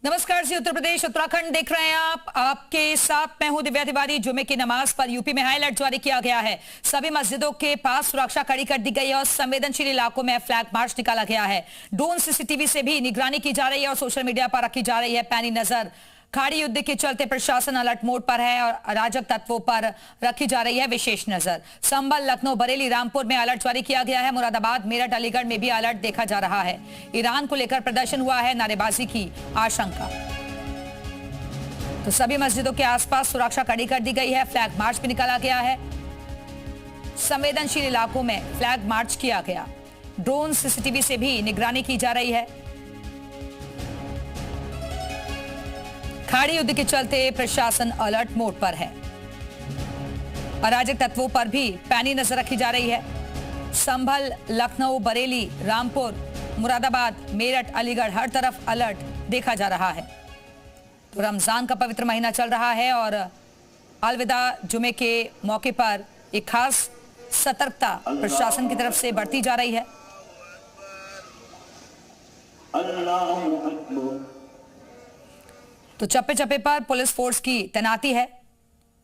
नमस्कार जी, उत्तर प्रदेश उत्तराखंड देख रहे हैं आप। आपके साथ मैं हूं दिव्या तिवारी। जुमे की नमाज पर यूपी में हाई अलर्ट जारी किया गया है। सभी मस्जिदों के पास सुरक्षा कड़ी कर दी गई है और संवेदनशील इलाकों में फ्लैग मार्च निकाला गया है। ड्रोन सीसीटीवी से भी निगरानी की जा रही है और सोशल मीडिया पर रखी जा रही है पैनी नजर। खाड़ी युद्ध के चलते प्रशासन अलर्ट मोड पर है और अराजक तत्वों पर रखी जा रही है विशेष नजर। संभल, लखनऊ, बरेली, रामपुर में अलर्ट जारी किया गया है। मुरादाबाद, मेरठ, अलीगढ़ में भी अलर्ट देखा जा रहा है। ईरान को लेकर प्रदर्शन हुआ है, नारेबाजी की आशंका। तो सभी मस्जिदों के आसपास सुरक्षा कड़ी कर दी गई है। फ्लैग मार्च भी निकाला गया है। संवेदनशील इलाकों में फ्लैग मार्च किया गया। ड्रोन सीसीटीवी से भी निगरानी की जा रही है। खाड़ी युद्ध के चलते प्रशासन अलर्ट मोड पर है। अराजक तत्वों पर भी पैनी नजर रखी जा रही है। संभल, लखनऊ, बरेली, रामपुर, मुरादाबाद, मेरठ, अलीगढ़, हर तरफ अलर्ट देखा जा रहा है। तो रमजान का पवित्र महीना चल रहा है और अलविदा जुमे के मौके पर एक खास सतर्कता प्रशासन की तरफ से बढ़ती जा रही है। तो चप्पे चप्पे पर पुलिस फोर्स की तैनाती है।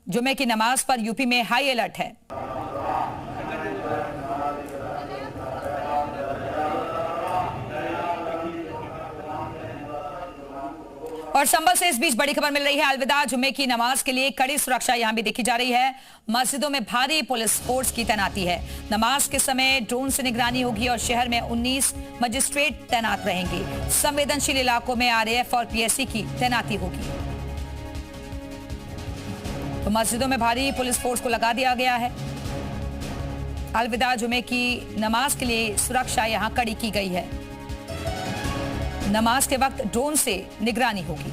जुमे की नमाज पर यूपी में हाई अलर्ट है। और संभल से इस बीच बड़ी खबर मिल रही है। अलविदा जुमे की नमाज के लिए कड़ी सुरक्षा यहां भी देखी जा रही है। मस्जिदों में भारी पुलिस फोर्स की तैनाती है। नमाज के समय ड्रोन से निगरानी होगी और शहर में 19 मजिस्ट्रेट तैनात रहेंगे। संवेदनशील इलाकों में आरएएफ और पीएससी की तैनाती होगी। तो मस्जिदों में भारी पुलिस फोर्स को लगा दिया गया है। अलविदा जुमे की नमाज के लिए सुरक्षा यहां कड़ी की गई है। नमाज के वक्त ड्रोन से निगरानी होगी।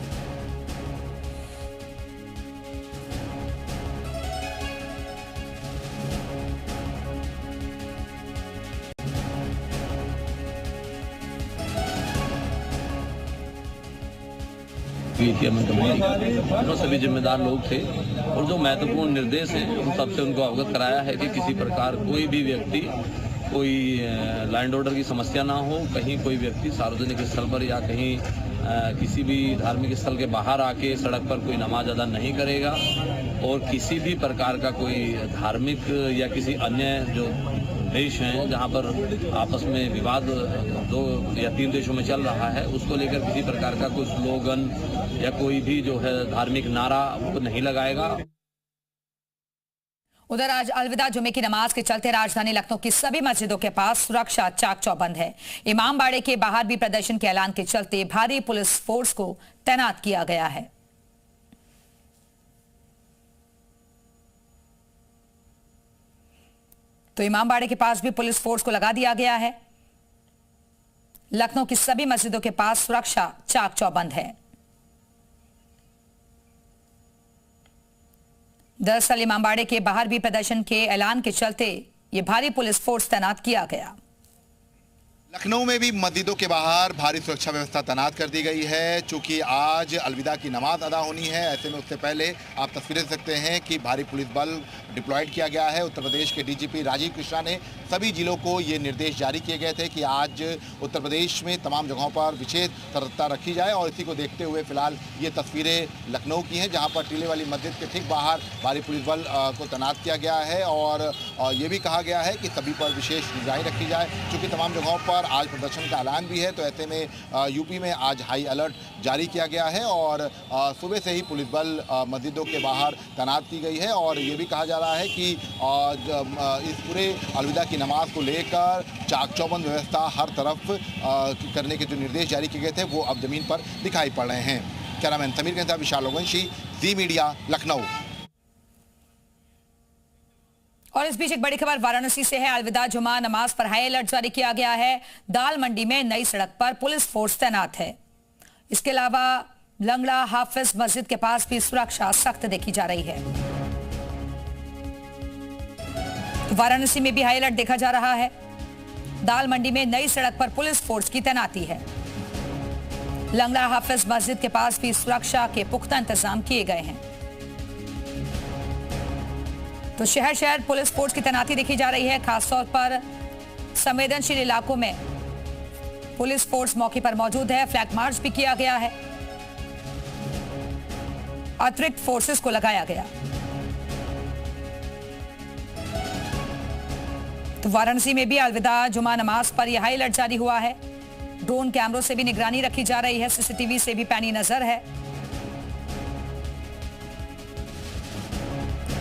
जो सभी जिम्मेदार लोग थे और जो महत्वपूर्ण निर्देश हैं उन सबसे उनको अवगत कराया है कि किसी प्रकार कोई भी व्यक्ति कोई लॉ एंड ऑर्डर की समस्या ना हो। कहीं कोई व्यक्ति सार्वजनिक स्थल पर या कहीं किसी भी धार्मिक स्थल के बाहर आके सड़क पर कोई नमाज अदा नहीं करेगा और किसी भी प्रकार का कोई धार्मिक या किसी अन्य जो देश हैं जहां पर आपस में विवाद 2 या 3 देशों में चल रहा है उसको लेकर किसी प्रकार का कोई स्लोगन या कोई भी जो है धार्मिक नारा वो नहीं लगाएगा। उधर आज अलविदा जुमे की नमाज के चलते राजधानी लखनऊ की सभी मस्जिदों के पास सुरक्षा चाक चौबंद है। इमाम बाड़े के बाहर भी प्रदर्शन के ऐलान के चलते भारी पुलिस फोर्स को तैनात किया गया है। तो इमाम बाड़े के पास भी पुलिस फोर्स को लगा दिया गया है। लखनऊ की सभी मस्जिदों के पास सुरक्षा चाक चौबंद है। दरअसल इमामबाड़े के बाहर भी प्रदर्शन के ऐलान के चलते ये भारी पुलिस फोर्स तैनात किया गया। लखनऊ में भी मस्जिदों के बाहर भारी सुरक्षा व्यवस्था तैनात कर दी गई है। चूंकि आज अलविदा की नमाज अदा होनी है, ऐसे में उससे पहले आप तस्वीरें देख सकते हैं कि भारी पुलिस बल डिप्लॉयड किया गया है। उत्तर प्रदेश के डीजीपी राजीव कृष्णा ने सभी जिलों को ये निर्देश जारी किए गए थे कि आज उत्तर प्रदेश में तमाम जगहों पर विशेष सतर्कता रखी जाए और इसी को देखते हुए फिलहाल ये तस्वीरें लखनऊ की हैं जहाँ पर टीले वाली मस्जिद के ठीक बाहर भारी पुलिस बल को तैनात किया गया है और ये भी कहा गया है कि सभी पर विशेष निगरानी रखी जाए। चूँकि तमाम जगहों पर आज प्रदर्शन का ऐलान भी है तो ऐसे में यूपी में आज हाई अलर्ट जारी किया गया है और सुबह से ही पुलिस बल मस्जिदों के बाहर तैनात की गई है और ये भी कहा जा रहा है कि इस पूरे अलविदा की नमाज को लेकर चाक चौबंद व्यवस्था हर तरफ करने के जो निर्देश जारी किए गए थे वो अब जमीन पर दिखाई पड़ रहे हैं। कैमरामैन समीर के साथ विशाल लोगंशी, जी मीडिया, लखनऊ। और इस बीच एक बड़ी खबर वाराणसी से है। अलविदा जुमा नमाज पर हाई अलर्ट जारी किया गया है। दाल मंडी में नई सड़क पर पुलिस फोर्स तैनात है। इसके अलावा लंगड़ा हाफिज मस्जिद के पास भी सुरक्षा सख्त देखी जा रही है। वाराणसी में भी हाई अलर्ट देखा जा रहा है। दाल मंडी में नई सड़क पर पुलिस फोर्स की तैनाती है। लंगड़ा हाफिज मस्जिद के पास भी सुरक्षा के पुख्ता इंतजाम किए गए हैं। तो शहर शहर पुलिस फोर्स की तैनाती देखी जा रही है। खासतौर पर संवेदनशील इलाकों में पुलिस फोर्स मौके पर मौजूद है। फ्लैग मार्च भी किया गया है। अतिरिक्त फोर्सेस को लगाया गया। तो वाराणसी में भी अलविदा जुमा नमाज पर यह हाई अलर्ट जारी हुआ है। ड्रोन कैमरों से भी निगरानी रखी जा रही है, सीसीटीवी से भी पैनी नजर है।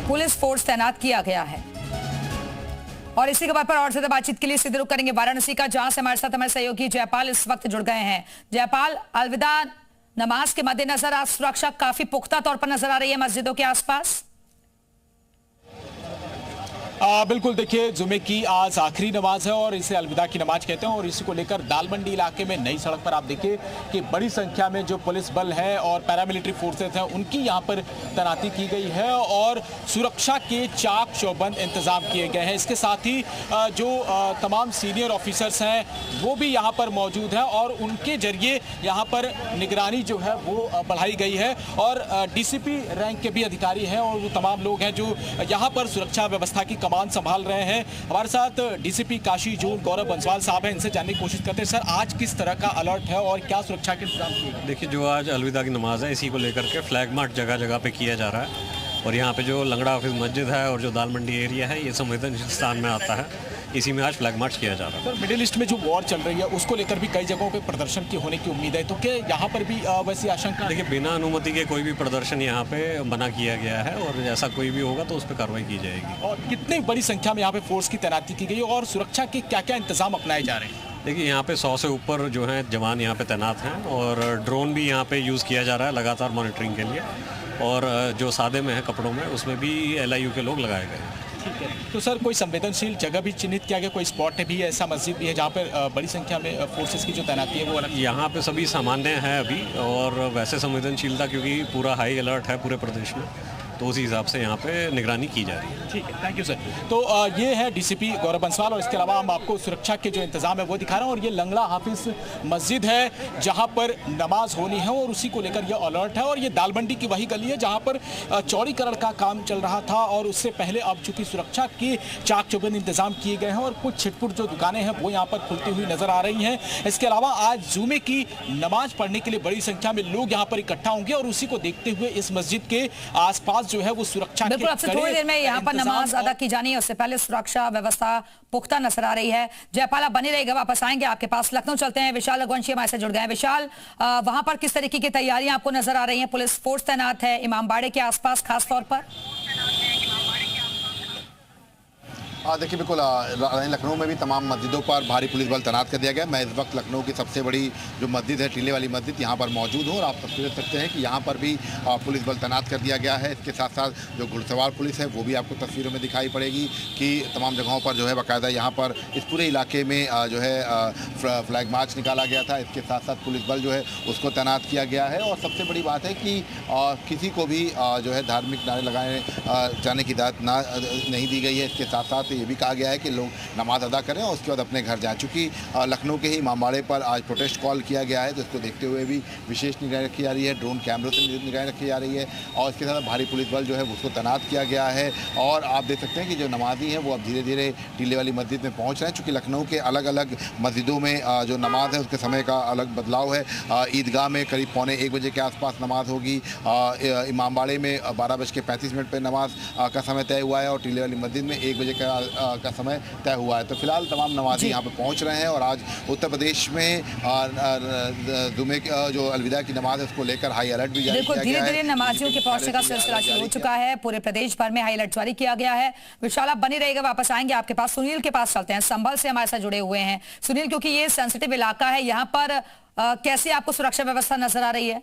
पुलिस फोर्स तैनात किया गया है। और इसी खबर पर और ज्यादा बातचीत के लिए सीधे रुख करेंगे वाराणसी का, जहां से हमारे साथ हमारे सहयोगी जयपाल इस वक्त जुड़ गए हैं। जयपाल, अलविदा नमाज के मद्देनजर आज सुरक्षा काफी पुख्ता तौर पर नजर आ रही है मस्जिदों के आसपास। बिल्कुल, देखिए जुमे की आज आखिरी नमाज है और इसे अलविदा की नमाज कहते हैं और इसी को लेकर दालमंडी इलाके में नई सड़क पर आप देखिए कि बड़ी संख्या में जो पुलिस बल है और पैरामिलिट्री फोर्सेस हैं उनकी यहां पर तैनाती की गई है और सुरक्षा के चाक चौबंद इंतजाम किए गए हैं। इसके साथ ही जो तमाम सीनियर ऑफिसर्स हैं वो भी यहां पर मौजूद हैं और उनके जरिए यहां पर निगरानी जो है वो बढ़ाई गई है और डीसीपी रैंक के भी अधिकारी हैं और वो तमाम लोग हैं जो यहां पर सुरक्षा व्यवस्था की कमान संभाल रहे हैं। हमारे साथ डीसीपी काशी जोन गौरव बंसवाल साहब हैं, इनसे जानने की कोशिश करते हैं। सर, आज किस तरह का अलर्ट है और क्या सुरक्षा के इंतजाम किए गए? देखिए, जो आज अलविदा की नमाज है इसी को लेकर के फ्लैग मार्च जगह जगह पे किया जा रहा है और यहाँ पे जो लंगड़ा ऑफिस मस्जिद है और जो दालमंडी एरिया है ये संवेदनशील स्थान में आता है, इसी में आज फ्लैग मार्च किया जा रहा है। सर, मिडिल ईस्ट में जो वॉर चल रही है उसको लेकर भी कई जगहों पे प्रदर्शन की होने की उम्मीद है, तो क्या यहाँ पर भी वैसी आशंका? देखिए, बिना अनुमति के कोई भी प्रदर्शन यहाँ पे मना किया गया है और ऐसा कोई भी होगा तो उस पर कार्रवाई की जाएगी। और कितनी बड़ी संख्या में यहाँ पे फोर्स की तैनाती की गई और सुरक्षा के क्या क्या इंतजाम अपनाए जा रहे हैं? देखिए, यहाँ पे 100 से ऊपर जो है जवान यहाँ पे तैनात हैं और ड्रोन भी यहाँ पे यूज़ किया जा रहा है लगातार मॉनिटरिंग के लिए और जो सादे में है कपड़ों में उसमें भी LIU के लोग लगाए गए हैं। ठीक है, तो सर कोई संवेदनशील जगह भी चिन्हित किया गया, कोई स्पॉट भी ऐसा मस्जिद भी है जहाँ पर बड़ी संख्या में फोर्सेस की जो तैनाती है वो अलग? यहाँ पे सभी सामान्य है अभी और वैसे संवेदनशीलता क्योंकि पूरा हाई अलर्ट है पूरे प्रदेश में, तो उसी हिसाब से यहाँ पे निगरानी की जा रही है। ठीक है, थैंक यू सर। तो ये है डीसीपी गौरव बंसवाल और इसके अलावा हम आपको सुरक्षा के जो इंतजाम है वो दिखा रहे हैं और ये लंगड़ा हाफिज मस्जिद है जहाँ पर नमाज होनी है और उसी को लेकर ये अलर्ट है और ये दालमंडी की वही गली है जहाँ पर चौड़ीकरण का काम चल रहा था और उससे पहले अब चूंकि सुरक्षा के चाक चौबंद इंतजाम किए गए हैं और कुछ छिटपुट जो दुकानें हैं वो यहाँ पर खुलती हुई नजर आ रही हैं। इसके अलावा आज जुमे की नमाज पढ़ने के लिए बड़ी संख्या में लोग यहाँ पर इकट्ठा होंगे और उसी को देखते हुए इस मस्जिद के आसपास जो है वो सुरक्षा बिल्कुल, अब से थोड़ी देर में यहाँ पर नमाज अदा की जानी है, उससे पहले सुरक्षा व्यवस्था पुख्ता नजर आ रही है। जयपाल, आप बने रहेगा, वापस आएंगे आपके पास। लखनऊ चलते हैं, विशाल रघुवंशी हमारे से जुड़ गए हैं। विशाल, वहां पर किस तरीके की तैयारियां आपको नजर आ रही हैं? पुलिस फोर्स तैनात है इमामबाड़े के आसपास खास तौर पर? देखिए, बिल्कुल लखनऊ में भी तमाम मस्जिदों पर भारी पुलिस बल तैनात कर दिया गया। मैं इस वक्त लखनऊ की सबसे बड़ी जो मस्जिद है टीले वाली मस्जिद यहाँ पर मौजूद हूँ और आप तस्वीर देख सकते हैं कि यहाँ पर भी पुलिस बल तैनात कर दिया गया है। इसके साथ साथ जो घुड़सवार पुलिस है वो भी आपको तस्वीरों में दिखाई पड़ेगी कि तमाम जगहों पर जो है बाकायदा यहाँ पर इस पूरे इलाके में जो है फ्लैग मार्च निकाला गया था। इसके साथ साथ पुलिस बल जो है उसको तैनात किया गया है और सबसे बड़ी बात है कि किसी को भी जो है धार्मिक नारे लगाए जाने की इजाज़त नहीं दी गई है। इसके साथ साथ ये भी कहा गया है कि लोग नमाज अदा करें और उसके बाद अपने घर जाएं। चूँकि लखनऊ के ही इमामबाड़े पर आज प्रोटेस्ट कॉल किया गया है तो इसको देखते हुए भी विशेष निगरानी रखी जा रही है, ड्रोन कैमरों से निगरानी रखी जा रही है और इसके साथ भारी पुलिस बल जो है उसको तैनात किया गया है। और आप देख सकते हैं कि जो नमाजी हैं वो अब धीरे धीरे टीले वाली मस्जिद में पहुँच रहे हैं। चूँकि लखनऊ के अलग अलग मस्जिदों में जो नमाज है उसके समय का अलग बदलाव है। ईदगाह में करीब 1:45 बजे के आसपास नमाज होगी, इमामबाड़े में 12:35 पर नमाज का समय तय हुआ है और टीले वाली मस्जिद में 1 बजे का समय तय हुआ है। तो फिलहाल तमाम नमाजी यहाँ पे पहुँच रहे हैं और आज उत्तर प्रदेश में जुमे जो अलविदा की नमाज है उसको लेकर हाई अलर्ट भी जारी किया गया है। धीरे धीरे नमाजियों के पहुंचने का सिलसिला शुरू हो चुका है, पूरे प्रदेश भर में हाई अलर्ट जारी किया गया है। विशाल, आप बने रहेगा, वापस आएंगे आपके पास। सुनील के पास चलते हैं, संभल से हमारे साथ जुड़े हुए हैं। सुनील, क्योंकि ये सेंसिटिव इलाका है, यहाँ पर कैसी आपको सुरक्षा व्यवस्था नजर आ रही है?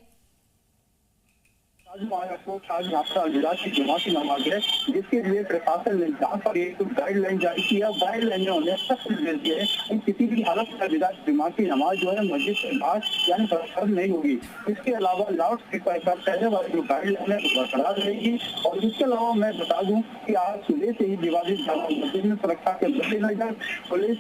आज आपका अलविदा की जुमा की नमाज है जिसके लिए प्रशासन ने जहाँ पर एक गाइडलाइन जारी किया, गाइडलाइन ने उन्हें सख्त निर्देश दिए कि किसी भी हालत में अलविदा की जुमा की नमाज जो है मस्जिद के बाहर यानी फर्ज नहीं होगी। इसके अलावा लाउड स्पीकर का पहले वाली जो गाइडलाइन है वो बरकरार रहेगी। और इसके अलावा मैं बता दूं कि आज सुबह से ही दिवाली जामा मस्जिद में सुरक्षा के मद्देनजर पुलिस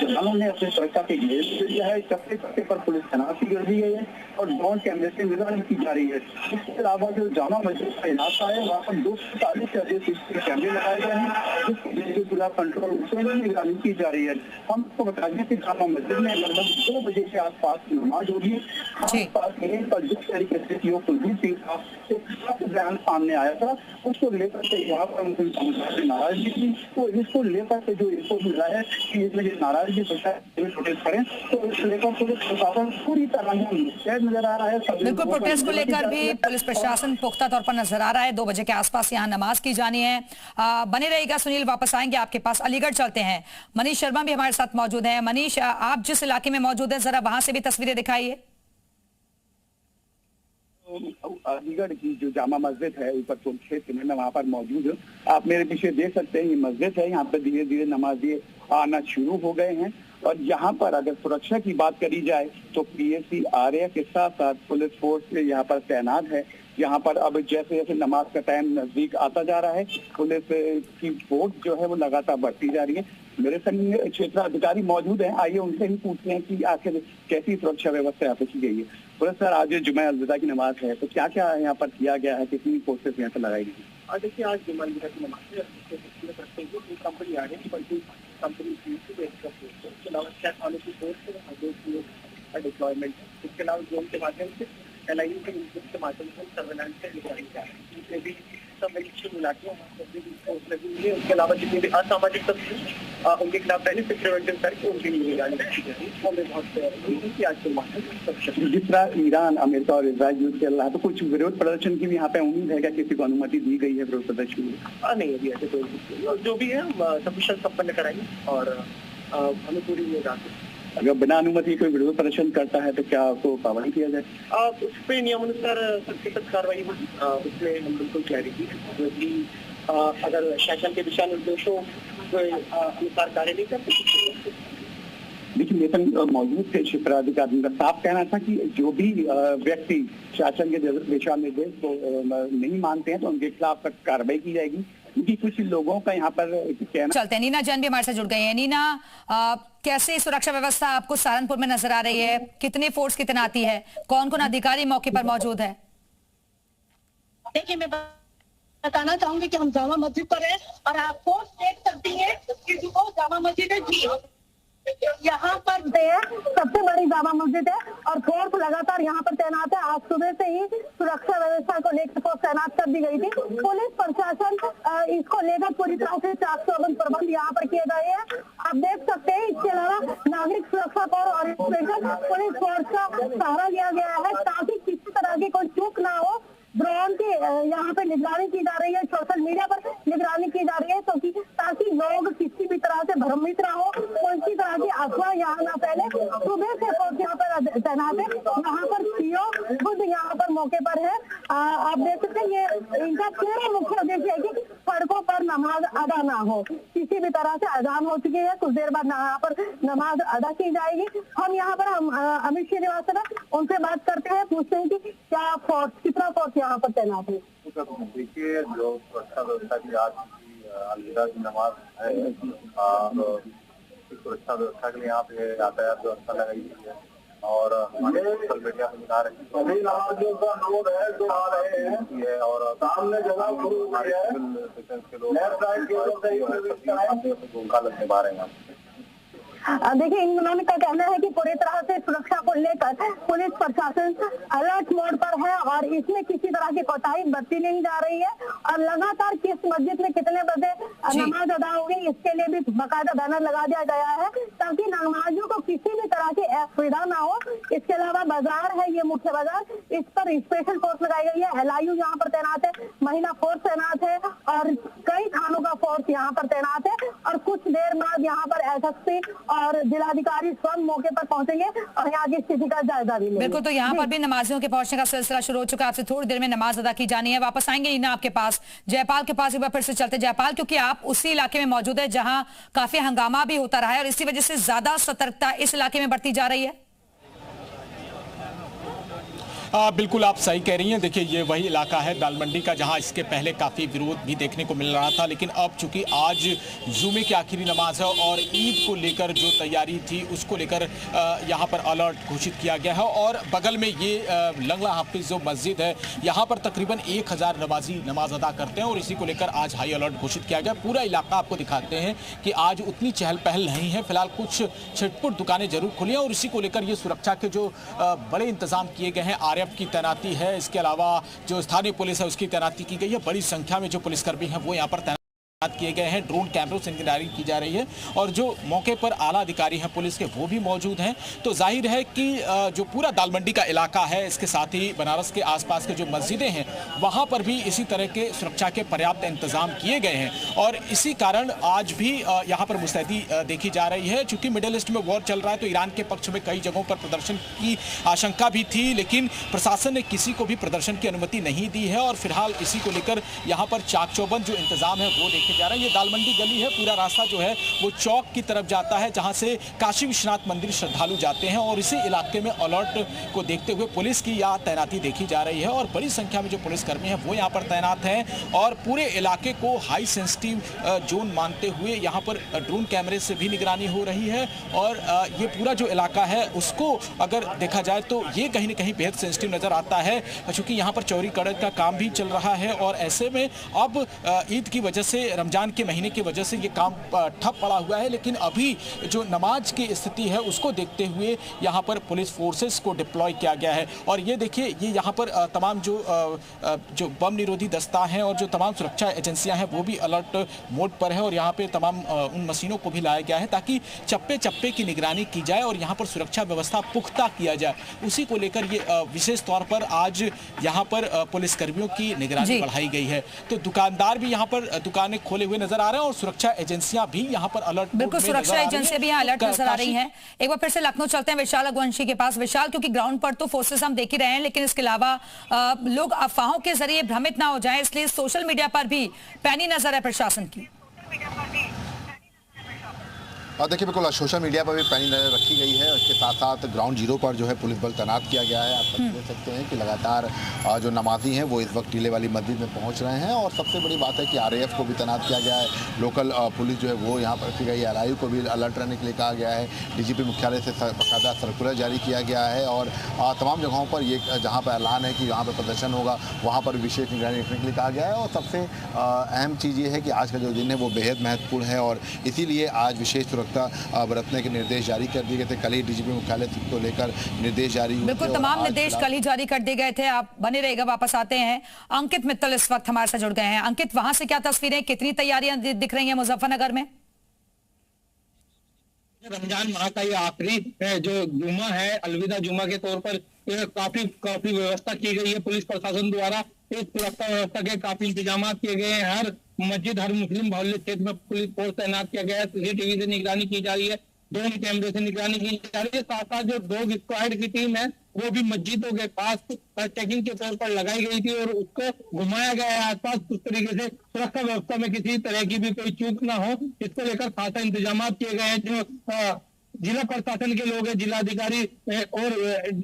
जवानों ने अपनी सुरक्षा के घेरे दे दिया है। चक्के चक्के पर पुलिस तैनाती कर दी गई है और ड्रोन कैमरे से निगरानी की जा रही है। इसके अलावा जो जामा मस्जिद का इलाका है वहाँ पर 240 से अधिक सीसीटीवी कैमरे लगाए गए हैं जिसके लिए जिला कंट्रोल उसमें भी निगरानी की जा रही है। हम आपको बता दें कि जामा मस्जिद में लगभग 2 बजे के आसपास नमाज होगी। आसपास लेकिन पर जिस तरीके से सीओ कुलदीप सिंह का एक बयान सामने आया था, उसको लेकर के यहाँ पर उनकी नाराजगी थी। तो इसको लेकर के जो इनको मिल रहा है कि इसमें ये नाराजगी प्रोटेस्ट करें, तो इसको लेकर पुलिस प्रशासन पूरी तरह मुस्तैद नजर आ रहा है। बिल्कुल, प्रोटेस्ट को लेकर भी पुलिस प्रशासन पुख्ता तौर पर नजर आ रहा है। 2 बजे के आसपास यहाँ नमाज की जानी है। बने रहेगा सुनील, वापस आएंगे आपके पास। अलीगढ़ चलते हैं, मनीष शर्मा भी हमारे साथ मौजूद है। मनीष, आप जिस इलाके में मौजूद है, जरा वहां से भी तस्वीरें दिखाइए। अलीगढ़ की जो जामा मस्जिद है ऊपर टोल क्षेत्र में, मैं वहाँ पर मौजूद हूँ। आप मेरे पीछे देख सकते हैं, ये मस्जिद है। यहाँ पर धीरे धीरे नमाजी आना शुरू हो गए हैं। और यहाँ पर अगर सुरक्षा की बात करी जाए तो पीएसी आरएएफ के साथ साथ पुलिस फोर्स यहाँ पर तैनात है। यहाँ पर अब जैसे जैसे नमाज का टाइम नजदीक आता जा रहा है, पुलिस की फोर्स जो है वो लगातार बढ़ती जा रही है। मेरे संग क्षेत्र अधिकारी मौजूद हैं, आइए उनसे ही पूछते हैं कि आखिर कैसी सुरक्षा व्यवस्था यहाँ पे की गई है। पुलिस सर, आज जुम्मे अलविदा की नमाज है, तो क्या क्या यहाँ पर किया गया है, कितनी फोर्सेस यहाँ पर लगाई गई? और देखिए, आज जुम्मे अलविदा की नमाज है, कंपनी आ रही है, बल्कि कंपनी इसके अलावा डिप्लॉयमेंट है। इसके अलावा ड्रोन के माध्यम से LIU के माध्यम से सर्वेलांस से निगरानी जा रही है। भी सब इलेक्शन मिलाते हैं, उसके अलावा जितने भी असामाजिक तत्व उनके खिलाफ पहले से प्रिवेंटिव करके उनकी निगरानी की जाती है। हमें बहुत आज के माध्यम जिस तरह ईरान, अमेरिका और इजराइल युद्ध चल रहा है, तो कुछ विरोध प्रदर्शन की भी यहाँ पे उम्मीद है क्या? किसी को अनुमति दी गई है विरोध प्रदर्शन की? नहीं, अभी ऐसे कोई जो भी है सफिशिएंट संपन्न कराएंगे और हमें पूरी निगरानी। अगर बिना अनुमति कोई विरोध प्रदर्शन करता है तो क्या आपको पाबंदी किया जाए? उस पर नियमानुसार सख्त सख्त कार्रवाई होगी। उसमें हम बिल्कुल क्लैरिटी है, क्योंकि अगर शासन के दिशा निर्देशों के अनुसार कार्य नहीं करते। लेकिन वेतन मौजूद थे क्षेत्र अधिकारी का साफ कहना था कि जो भी व्यक्ति शासन के दिशा निर्देश को नहीं मानते हैं तो उनके खिलाफ कार्रवाई की जाएगी। क्योंकि कुछ लोगों का यहाँ पर कहना। चलते हैं, नीना जैन भी हमारे साथ जुड़ गई है। नीना, कैसे सुरक्षा व्यवस्था आपको सहारनपुर में नजर आ रही है? कितनी फोर्स की तैनाती है? कौन कौन अधिकारी मौके पर मौजूद है? देखिए, मैं बताना चाहूंगी कि हम जामा मस्जिद पर हैं और आप फोर्स देख सकती हैं कि जो जामा मस्जिद है जी यहाँ पर सबसे बड़ी जामा मस्जिद है और फोर्स लगातार यहाँ पर तैनात है। आज सुबह से ही सुरक्षा व्यवस्था को लेकर फोर्स तैनात कर दी गई थी। पुलिस प्रशासन इसको लेकर पूरी तरह से चाक चौबंद प्रबंध यहाँ पर किए गए हैं। आप देख सकते हैं, इसके अलावा नागरिक सुरक्षा फोर्स और स्पेशल पुलिस फोर्स का सहारा लिया गया है ताकि किसी तरह की कोई चूक ना हो। ड्रोन की यहाँ पे निगरानी की जा रही है, सोशल मीडिया पर निगरानी की जा रही है ताकि लोग किसी भी तरह से भ्रमित ना हो, कोई तरह की अफवाह यहाँ ना फैले। सुबह से फोर्स यहाँ पर तैनात है। यहाँ पर सीओ खुद यहाँ पर मौके पर है। आप देख सकते हैं, ये इनका पूरा मुख्य उद्देश्य है कि सड़कों पर नमाज अदा ना हो। किसी भी तरह से अजान हो चुकी है, कुछ देर बाद यहाँ पर नमाज अदा की जाएगी। हम यहाँ पर अमित श्रीवास्तव उनसे बात करते हैं, पूछते हैं कि क्या फोर्स, कितना फोर्स यहाँ पर तैनात है। देखिए, जो सुरक्षा व्यवस्था की आज की अलविदा की नमाज है, सुरक्षा व्यवस्था के लिए यहाँ पे यातायात व्यवस्था लगाई गई है और हमारे सोशल मीडिया पर बता रहे हैं और सामने जगह भूमिका लगने पा रहे हैं। देखिए, इन्होंने का कहना है कि पूरी तरह से सुरक्षा को लेकर पुलिस प्रशासन अलर्ट मोड पर है और इसमें किसी तरह की कोताही बरती नहीं जा रही है और लगातार किस मस्जिद में कितने बजे नमाज अदा होगी इसके लिए भी बाकायदा बैनर लगा दिया गया है ताकि नमाजियों को किसी भी तरह की असुविधा ना हो। इसके अलावा बाजार है, ये मुख्य बाजार, इस पर स्पेशल फोर्स लगाई गई है। LIU यहाँ पर तैनात है, महिला फोर्स तैनात है और कई थानों का फोर्स यहाँ पर तैनात है और कुछ देर बाद यहाँ पर SSP और जिलाधिकारी स्वयं मौके पर पहुंचेंगे और यहाँ की स्थिति का जायजा भी लेंगे। बिल्कुल, तो यहाँ पर भी नमाजियों के पहुंचने का सिलसिला शुरू हो चुका है। आपसे थोड़ी देर में नमाज अदा की जानी है। वापस आएंगे नीना आपके पास। जयपाल के पास एक बार फिर से चलते। जयपाल, क्योंकि आप उसी इलाके में मौजूद है जहां काफी हंगामा भी होता रहा है और इसी वजह से ज्यादा सतर्कता इस इलाके में बढ़ती जा रही है। बिल्कुल आप सही कह रही हैं। देखिए ये वही इलाका है दाल मंडी का जहां इसके पहले काफ़ी विरोध भी देखने को मिल रहा था, लेकिन अब चूंकि आज जुमे की आखिरी नमाज है और ईद को लेकर जो तैयारी थी उसको लेकर यहां पर अलर्ट घोषित किया गया है। और बगल में ये लंगड़ा हाफिज जो मस्जिद है यहाँ पर तकरीबन 1000 नमाजी नमाज अदा करते हैं और इसी को लेकर आज हाई अलर्ट घोषित किया गया। पूरा इलाका आपको दिखाते हैं कि आज उतनी चहल पहल नहीं है, फिलहाल कुछ छिटपुट दुकानें जरूर खुली हैं और इसी को लेकर ये सुरक्षा के जो बड़े इंतजाम किए गए हैं, आरएफ की तैनाती है, इसके अलावा जो स्थानीय पुलिस है उसकी तैनाती की गई है। बड़ी संख्या में जो पुलिसकर्मी हैं वो यहाँ पर तैनात किए गए हैं, ड्रोन कैमरों से निगरानी की जा रही है और जो मौके पर आला अधिकारी हैं पुलिस के वो भी मौजूद हैं। तो जाहिर है कि जो पूरा दाल मंडी का इलाका है, इसके साथ ही बनारस के आसपास के जो मस्जिदें हैं वहां पर भी इसी तरह के सुरक्षा के पर्याप्त इंतजाम किए गए हैं और इसी कारण आज भी यहाँ पर मुस्तैदी देखी जा रही है। चूंकि मिडिल ईस्ट में वॉर चल रहा है तो ईरान के पक्ष में कई जगहों पर प्रदर्शन की आशंका भी थी, लेकिन प्रशासन ने किसी को भी प्रदर्शन की अनुमति नहीं दी है और फिलहाल इसी को लेकर यहाँ पर चाक चौबंद जो इंतजाम है वो देखे जा रहा है। ये दाल मंडी गली है, पूरा रास्ता जो है वो चौक की तरफ जाता है जहां से काशी विश्वनाथ मंदिर श्रद्धालु जाते हैं और इसी इलाके में अलर्ट को देखते हुए पुलिस की यहाँ तैनाती देखी जा रही है और बड़ी संख्या में जो पुलिसकर्मी हैं वो यहाँ पर तैनात हैं और पूरे इलाके को हाई सेंसिटिव जोन मानते हुए यहाँ पर ड्रोन कैमरे से भी निगरानी हो रही है और ये पूरा जो इलाका है उसको अगर देखा जाए तो ये कहीं ना कहीं बेहद सेंसिटिव नजर आता है, चूंकि यहाँ पर चोरी कड़क का काम भी चल रहा है और ऐसे में अब ईद की वजह से, रमजान के महीने की वजह से ये काम ठप पड़ा हुआ है, लेकिन अभी जो नमाज की स्थिति है उसको देखते हुए यहाँ पर पुलिस फोर्सेस को डिप्लॉय किया गया है और ये देखिए ये यहाँ पर तमाम जो बम निरोधी दस्ता हैं और जो तमाम सुरक्षा एजेंसियां हैं वो भी अलर्ट मोड पर है और यहाँ पे तमाम उन मशीनों को भी लाया गया है ताकि चप्पे चप्पे की निगरानी की जाए और यहाँ पर सुरक्षा व्यवस्था पुख्ता किया जाए। उसी को लेकर ये विशेष तौर पर आज यहाँ पर पुलिसकर्मियों की निगरानी बढ़ाई गई है। तो दुकानदार भी यहाँ पर दुकानें खोले हुए नजर आ रहे हैं और सुरक्षा एजेंसियां भी यहाँ पर अलर्ट, बिल्कुल सुरक्षा एजेंसियां भी यहाँ अलर्ट नजर आ रही हैं। एक बार फिर से लखनऊ चलते हैं विशाल अगवंशी के पास। विशाल, क्योंकि ग्राउंड पर तो फोर्सेस हम देख ही रहे हैं, लेकिन इसके अलावा लोग अफवाहों के जरिए भ्रमित ना हो जाएं, इसलिए सोशल मीडिया पर भी पैनी नजर है प्रशासन की। और देखिए बिल्कुल सोशल मीडिया पर भी पैनी नजर रखी गई है, उसके साथ साथ ग्राउंड जीरो पर जो है पुलिस बल तैनात किया गया है। आप देख सकते हैं कि लगातार जो नमाजी हैं वो इस वक्त टीले वाली मस्जिद में पहुंच रहे हैं और सबसे बड़ी बात है कि आरएएफ को भी तैनात किया गया है, लोकल पुलिस जो है वो यहाँ पर रखी गई है, एलआईयू को भी अलर्ट रहने के लिए कहा गया है, डीजीपी मुख्यालय से बाकायदा सर्कुलर जारी किया गया है और तमाम जगहों पर ये जहाँ पर ऐलान है कि यहाँ पर प्रदर्शन होगा वहाँ पर विशेष निगरानी रखने के लिए कहा गया है। और सबसे अहम चीज़ ये है कि आज का जो दिन है वो बेहद महत्वपूर्ण है और इसीलिए आज विशेष सुरक्षा बरतने के निर्देश जारी कर दिए गए थे। कल ही डीजीपी मुख्यालय को लेकर निर्देश जारी हुए, बिल्कुल तमाम निर्देश कल ही जारी कर दिए गए थे। आप बने रहेगा, वापस आते हैं। अंकित मित्तल इस वक्त हमारे साथ जुड़ गए हैं। अंकित, वहां से क्या तस्वीरें, कितनी तैयारियां दिख रही हैं मुजफ्फरनगर में? रमजान माह का ये आखिरी जो जुमा है, अलविदा जुमा के तौर पर काफी व्यवस्था की गई है पुलिस प्रशासन द्वारा। एक सुरक्षा व्यवस्था के काफी इंतजाम किए गए हैं। हर मस्जिद, हर मुस्लिम बाहुल्य क्षेत्र में पुलिस फोर्स तैनात किया गया है। सीसीटीवी से निगरानी की जा रही है, ड्रोन कैमरे से निगरानी की जा रही है। साथ साथ जो डॉग स्क्वाड की टीम है वो भी मस्जिदों के पास चेकिंग के तौर पर लगाई गई थी और उसको घुमाया गया है आसपास, उस तरीके से सुरक्षा व्यवस्था में किसी तरह की भी कोई चूक ना हो, इसको लेकर खासा इंतजाम किए गए हैं। जो जिला प्रशासन के लोग हैं, जिलाधिकारी और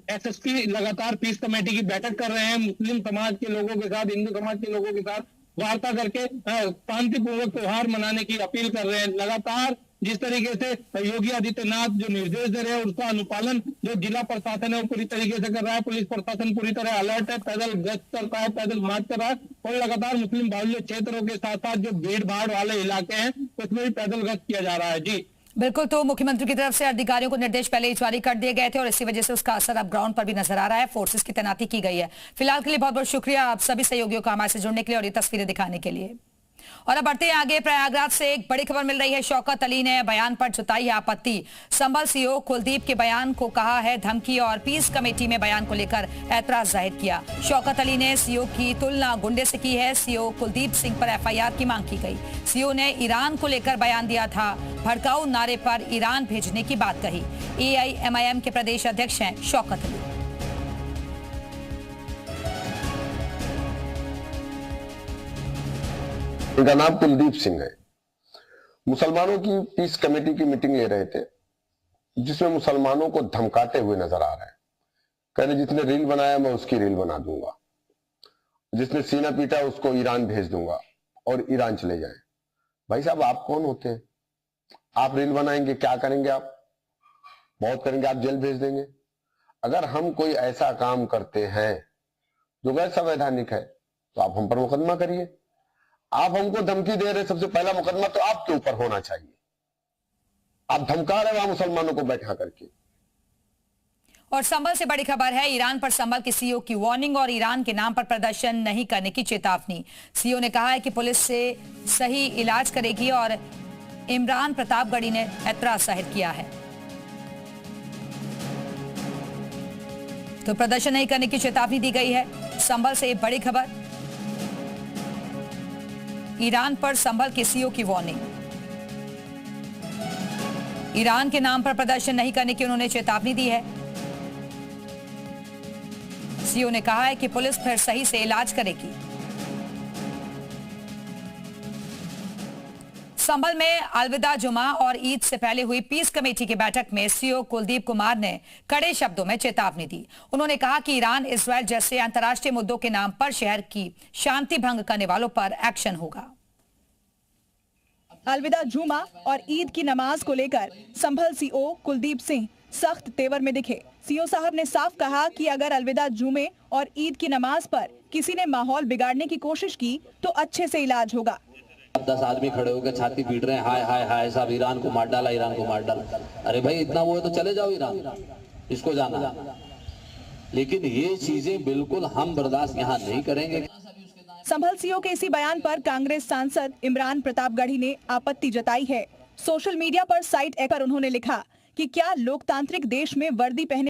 एसएसपी लगातार पीस कमेटी की बैठक कर रहे हैं। मुस्लिम समाज के लोगों के साथ, हिंदू समाज के लोगों के साथ वार्ता करके शांतिपूर्वक त्योहार मनाने की अपील कर रहे हैं। लगातार जिस तरीके से योगी आदित्यनाथ जो निर्देश दे रहे हैं उसका अनुपालन जो जिला प्रशासन है वो पूरी तरीके से कर रहा है। पुलिस प्रशासन पूरी तरह अलर्ट है, पैदल गश्त करता है, पैदल मार्च कर रहा है और लगातार मुस्लिम बाहुल्य क्षेत्रों के साथ साथ जो भीड़ भाड़ वाले इलाके हैं उसमें भी पैदल गश्त किया जा रहा है। जी बिल्कुल, तो मुख्यमंत्री की तरफ से अधिकारियों को निर्देश पहले ही जारी कर दिए गए थे और इसी वजह से उसका असर अब ग्राउंड पर भी नजर आ रहा है। फोर्सेस की तैनाती की गई है। फिलहाल के लिए बहुत बहुत शुक्रिया आप सभी सहयोगियों का हमारे से जुड़ने के लिए और ये तस्वीरें दिखाने के लिए। और अब बढ़ते हैं आगे। प्रयागराज से एक बड़ी खबर मिल रही है। शौकत अली ने बयान पर जताई है आपत्ति। संभल सीओ कुलदीप के बयान को कहा है धमकी और पीस कमेटी में बयान को लेकर ऐतराज जाहिर किया। शौकत अली ने सीओ की तुलना गुंडे से की है। सीओ कुलदीप सिंह पर एफआईआर की मांग की गई। सीओ ने ईरान को लेकर बयान दिया था, भड़काऊ नारे पर ईरान भेजने की बात कही। एआईएमआईएम के प्रदेश अध्यक्ष हैं शौकत अली। इनका नाम कुलदीप सिंह है। मुसलमानों की पीस कमेटी की मीटिंग ले रहे थे जिसमें मुसलमानों को धमकाते हुए नजर आ रहे हैं। कहने जिसने रील बनाया मैं उसकी रील बना दूंगा, जिसने सीना पीटा उसको ईरान भेज दूंगा और ईरान चले जाए। भाई साहब आप कौन होते हैं? आप रील बनाएंगे, क्या करेंगे? आप बहुत करेंगे, आप जेल भेज देंगे। अगर हम कोई ऐसा काम करते हैं जो गैर संवैधानिक है तो आप हम पर मुकदमा करिए। आप हमको धमकी दे रहे, सबसे पहला मुकदमा तो आपके ऊपर होना चाहिए। आप धमका रहे वहां मुसलमानों को बैठा करके। और संभल से बड़ी खबर है, ईरान पर संभल के सीईओ की वार्निंग और ईरान के नाम पर प्रदर्शन नहीं करने की चेतावनी। सीईओ ने कहा है कि पुलिस से सही इलाज करेगी और इमरान प्रतापगढ़ी ने ऐतराज जाहिर किया है। तो प्रदर्शन नहीं करने की चेतावनी दी गई है। संभल से बड़ी खबर, ईरान पर संभल के सीईओ की वार्निंग। ईरान के नाम पर प्रदर्शन नहीं करने की उन्होंने चेतावनी दी है। सीईओ ने कहा है कि पुलिस फिर सही से इलाज करेगी। संभल में अलविदा जुमा और ईद से पहले हुई पीस कमेटी की बैठक में सीईओ कुलदीप कुमार ने कड़े शब्दों में चेतावनी दी। उन्होंने कहा कि ईरान इजरायल जैसे अंतर्राष्ट्रीय मुद्दों के नाम पर शहर की शांति भंग करने वालों पर एक्शन होगा। अलविदा जुमा और ईद की नमाज को लेकर संभल सीईओ कुलदीप सिंह सख्त तेवर में दिखे। सीईओ साहब ने साफ कहा कि अगर अलविदा जुमे और ईद की नमाज पर किसी ने माहौल बिगाड़ने की कोशिश की तो अच्छे से इलाज होगा। 10 आदमी खड़े होकर छाती पीट रहे हैं, हाय हाय हाय साहब ईरान को मार डाला, ईरान को मार डाला। अरे भाई इतना वो है तो चले जाओ ईरान, इसको जाना। लेकिन ये चीजें बिल्कुल हम बर्दाश्त यहाँ नहीं करेंगे। संभल सीईओ के इसी बयान पर कांग्रेस सांसद इमरान प्रतापगढ़ी ने आपत्ति जताई है। सोशल मीडिया पर साइट पर उन्होंने लिखा कि क्या लोकतांत्रिक देश में वर्दी पहने